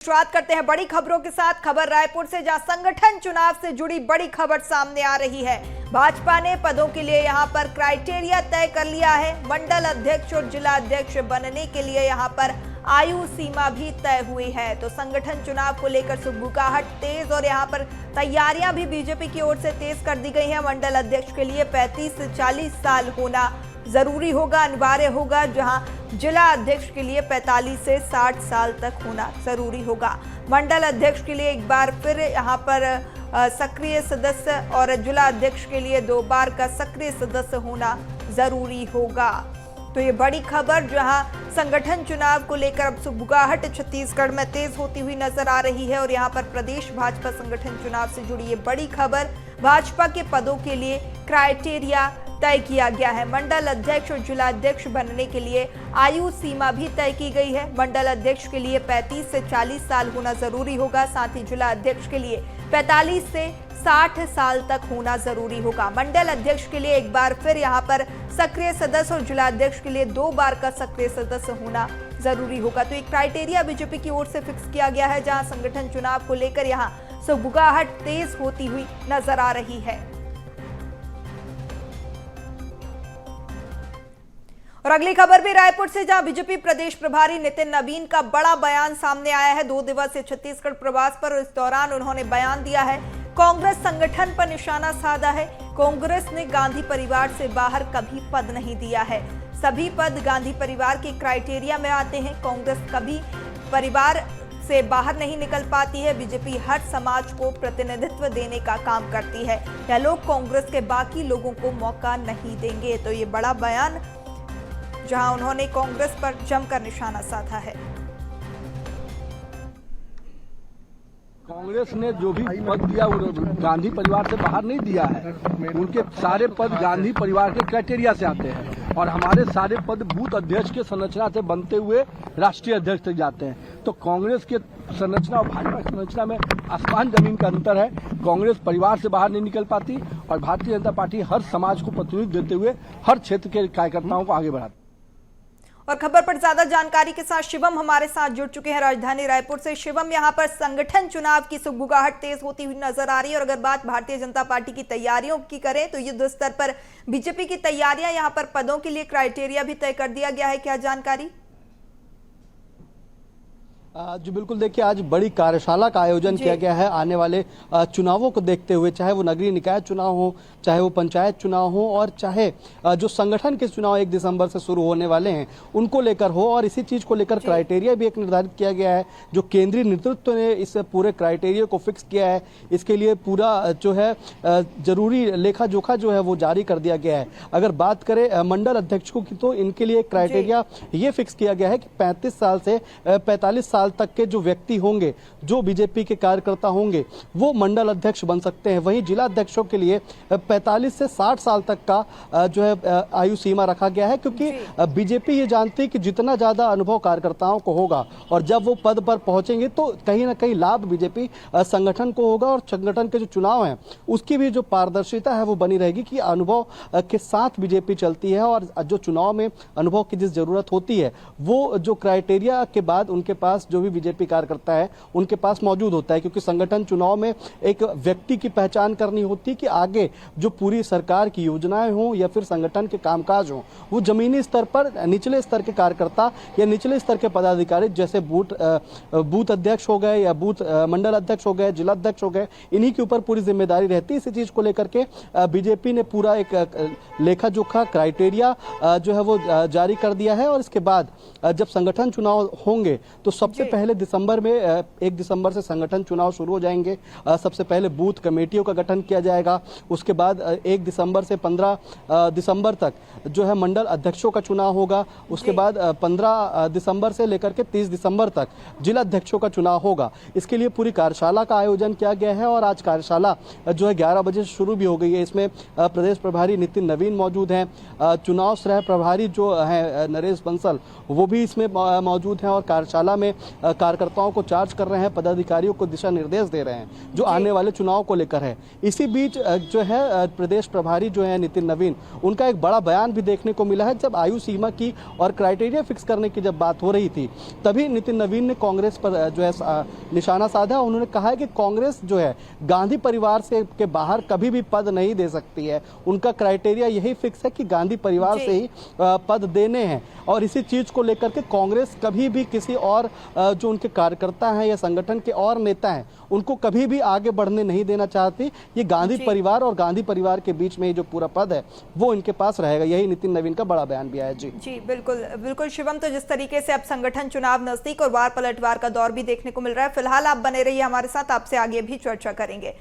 शुरुआत करते हैं बड़ी खबरों के साथ। खबर रायपुर से, जहां संगठन चुनाव से जुड़ी बड़ी खबर सामने आ रही है। भाजपा ने पदों के लिए यहां पर क्राइटेरिया तय कर लिया है। मंडल अध्यक्ष और जिला अध्यक्ष बनने के लिए यहां पर आयु सीमा भी तय हुई है। तो संगठन चुनाव को लेकर सुगबुगाहट तेज और यहां पर तैयारियां भी बीजेपी की ओर से तेज कर दी गई हैं। मंडल अध्यक्ष के लिए 35 से 40 साल होना जरूरी होगा, अनिवार्य होगा, जहां जिला अध्यक्ष के लिए 45 से 60 साल तक होना जरूरी होगा। मंडल अध्यक्ष के लिए एक बार फिर यहां पर सक्रिय सदस्य और जिला अध्यक्ष के लिए 2 बार का सक्रिय सदस्य होना जरूरी होगा। तो ये बड़ी खबर, जहां संगठन चुनाव को लेकर अब सुगबुगाहट छत्तीसगढ़ में तेज होती हुई नजर आ रही है। और यहां पर प्रदेश भाजपा संगठन चुनाव से जुड़ी ये बड़ी खबर, भाजपा के पदों के लिए क्राइटेरिया तय किया गया है। मंडल अध्यक्ष और जिला अध्यक्ष बनने के लिए आयु सीमा भी तय की गई है। मंडल अध्यक्ष के लिए 35 से 40 साल होना जरूरी होगा, साथ ही जिला अध्यक्ष के लिए 45 से 60 साल तक होना जरूरी होगा। मंडल अध्यक्ष के लिए एक बार फिर यहां पर सक्रिय सदस्य और जिला अध्यक्ष के लिए 2 बार का सक्रिय सदस्य होना जरूरी होगा। तो एक क्राइटेरिया बीजेपी की ओर से फिक्स किया गया है, जहां संगठन चुनाव को लेकर यहां सुगबुगाहट तेज होती हुई नजर आ रही है। और अगली खबर भी रायपुर से, जहां बीजेपी प्रदेश प्रभारी नितिन नवीन का बड़ा बयान सामने आया है। 2 दिवसीय छत्तीसगढ़ प्रवास पर, और इस दौरान उन्होंने बयान दिया है, कांग्रेस संगठन पर निशाना साधा है। कांग्रेस ने गांधी परिवार से बाहर कभी पद नहीं दिया है। सभी पद गांधी परिवार के क्राइटेरिया में आते हैं। कांग्रेस कभी परिवार से बाहर नहीं निकल पाती है। बीजेपी हर समाज को प्रतिनिधित्व देने का काम करती है। यह लोग कांग्रेस के बाकी लोगों को मौका नहीं देंगे। तो ये बड़ा बयान, जहां उन्होंने कांग्रेस पर जमकर निशाना साधा है। कांग्रेस ने जो भी पद दिया वो गांधी परिवार से बाहर नहीं दिया है। उनके सारे पद गांधी परिवार के क्राइटेरिया से आते हैं और हमारे सारे पद बूथ अध्यक्ष के संरचना से बनते हुए राष्ट्रीय अध्यक्ष तक जाते हैं। तो कांग्रेस के संरचना और भाजपा की संरचना में आसमान जमीन का अंतर है। कांग्रेस परिवार से बाहर नहीं निकल पाती और भारतीय जनता पार्टी हर समाज को प्रतिनिधित्व देते हुए हर क्षेत्र के कार्यकर्ताओं को आगे बढ़ाती है। और खबर पर ज्यादा जानकारी के साथ शिवम हमारे साथ जुड़ चुके हैं राजधानी रायपुर से। शिवम, यहां पर संगठन चुनाव की सुगबुगाहट तेज होती हुई नजर आ रही है। और अगर बात भारतीय जनता पार्टी की तैयारियों की करें तो युद्ध स्तर पर बीजेपी की तैयारियां, यहां पर पदों के लिए क्राइटेरिया भी तय कर दिया गया है, क्या जानकारी? जी बिल्कुल, देखिए आज बड़ी कार्यशाला का आयोजन किया गया है आने वाले चुनावों को देखते हुए, चाहे वो नगरीय निकाय चुनाव हो, चाहे वो पंचायत चुनाव हो, और चाहे जो संगठन के चुनाव 1 दिसंबर से शुरू होने वाले हैं उनको लेकर हो। और इसी चीज को लेकर क्राइटेरिया भी एक निर्धारित किया गया है। जो केंद्रीय नेतृत्व ने इस पूरे क्राइटेरिया को फिक्स किया है, इसके लिए पूरा जो है जरूरी लेखा जोखा जो है वो जारी कर दिया गया है। अगर बात करें मंडल अध्यक्षों की, तो इनके लिए क्राइटेरिया ये फिक्स किया गया है कि 35 साल से 45 साल तक के जो व्यक्ति होंगे, जो बीजेपी के कार्यकर्ता होंगे, वो मंडल अध्यक्ष बन सकते हैं। वहीं जिला अध्यक्षों के लिए 45 से 60 साल तक का जो है आयु सीमा रखा गया है, क्योंकि बीजेपी ये जानती है कि जितना ज्यादा अनुभव कार्यकर्ताओं को होगा और जब वो पद पर पहुंचेंगे तो कहीं ना कहीं लाभ बीजेपी संगठन को होगा। और संगठन के जो चुनाव हैं उसकी भी जो पारदर्शिता है वो बनी रहेगी कि अनुभव के साथ बीजेपी चलती है। और जो चुनाव में अनुभव की जिस जरूरत होती है वो जो क्राइटेरिया के बाद उनके पास जो भी बीजेपी कार्यकर्ता है उनके पास मौजूद होता है। क्योंकि संगठन चुनाव में एक व्यक्ति की पहचान करनी होती है कि आगे जो पूरी सरकार की योजनाएं हों या फिर संगठन के कामकाज हों, वो जमीनी स्तर पर निचले स्तर के कार्यकर्ता या निचले स्तर के पदाधिकारी, जैसे बूथ अध्यक्ष हो गए या बूथ मंडल अध्यक्ष हो गए, जिला अध्यक्ष हो गए, इन्हीं के ऊपर पूरी जिम्मेदारी रहती है। इसी चीज को लेकर के बीजेपी ने पूरा एक लेखा जोखा क्राइटेरिया जो है वो जारी कर दिया है। और इसके बाद जब संगठन चुनाव होंगे तो सबसे पहले दिसंबर में 1 दिसंबर से संगठन चुनाव शुरू हो जाएंगे। सबसे पहले बूथ कमेटियों का गठन किया जाएगा। उसके बाद 1 दिसंबर से 15 दिसंबर तक जो है मंडल अध्यक्षों का चुनाव होगा। उसके बाद 15 दिसंबर से लेकर के 30 दिसंबर तक जिला अध्यक्षों का चुनाव होगा। इसके लिए पूरी कार्यशाला का आयोजन किया गया है और आज कार्यशाला जो है 11 बजे से शुरू भी हो गई है। इसमें प्रदेश प्रभारी नितिन नवीन मौजूद हैं, चुनाव सह प्रभारी जो है नरेश बंसल वो भी इसमें मौजूद हैं। और कार्यशाला में कार्यकर्ताओं को चार्ज कर रहे हैं, पदाधिकारियों को दिशा निर्देश दे रहे हैं जो आने वाले चुनाव को लेकर है। इसी बीच जो है प्रदेश प्रभारी जो है नितिन नवीन, उनका एक बड़ा बयान भी देखने को मिला है। जब आयु सीमा की और क्राइटेरिया फिक्स करने की जब बात हो रही थी, तभी नितिन नवीन ने कांग्रेस पर जो है निशाना साधा। उन्होंने कहा है कि कांग्रेस जो है गांधी परिवार से के बाहर कभी भी पद नहीं दे सकती है। उनका क्राइटेरिया यही फिक्स है कि गांधी परिवार से ही पद देने हैं, और इसी चीज को लेकर के कांग्रेस कभी भी किसी और जो उनके कार्यकर्ता हैं या संगठन के और नेता हैं उनको कभी भी आगे बढ़ने नहीं देना चाहती। ये गांधी परिवार और गांधी परिवार के बीच में जो पूरा पद है वो इनके पास रहेगा। यही नितिन नवीन का बड़ा बयान भी आया। जी बिल्कुल बिल्कुल शिवम, तो जिस तरीके से अब संगठन चुनाव नजदीक और वार पलटवार का दौर भी देखने को मिल रहा है, फिलहाल आप बने रहिए हमारे साथ, आपसे आगे भी चर्चा करेंगे।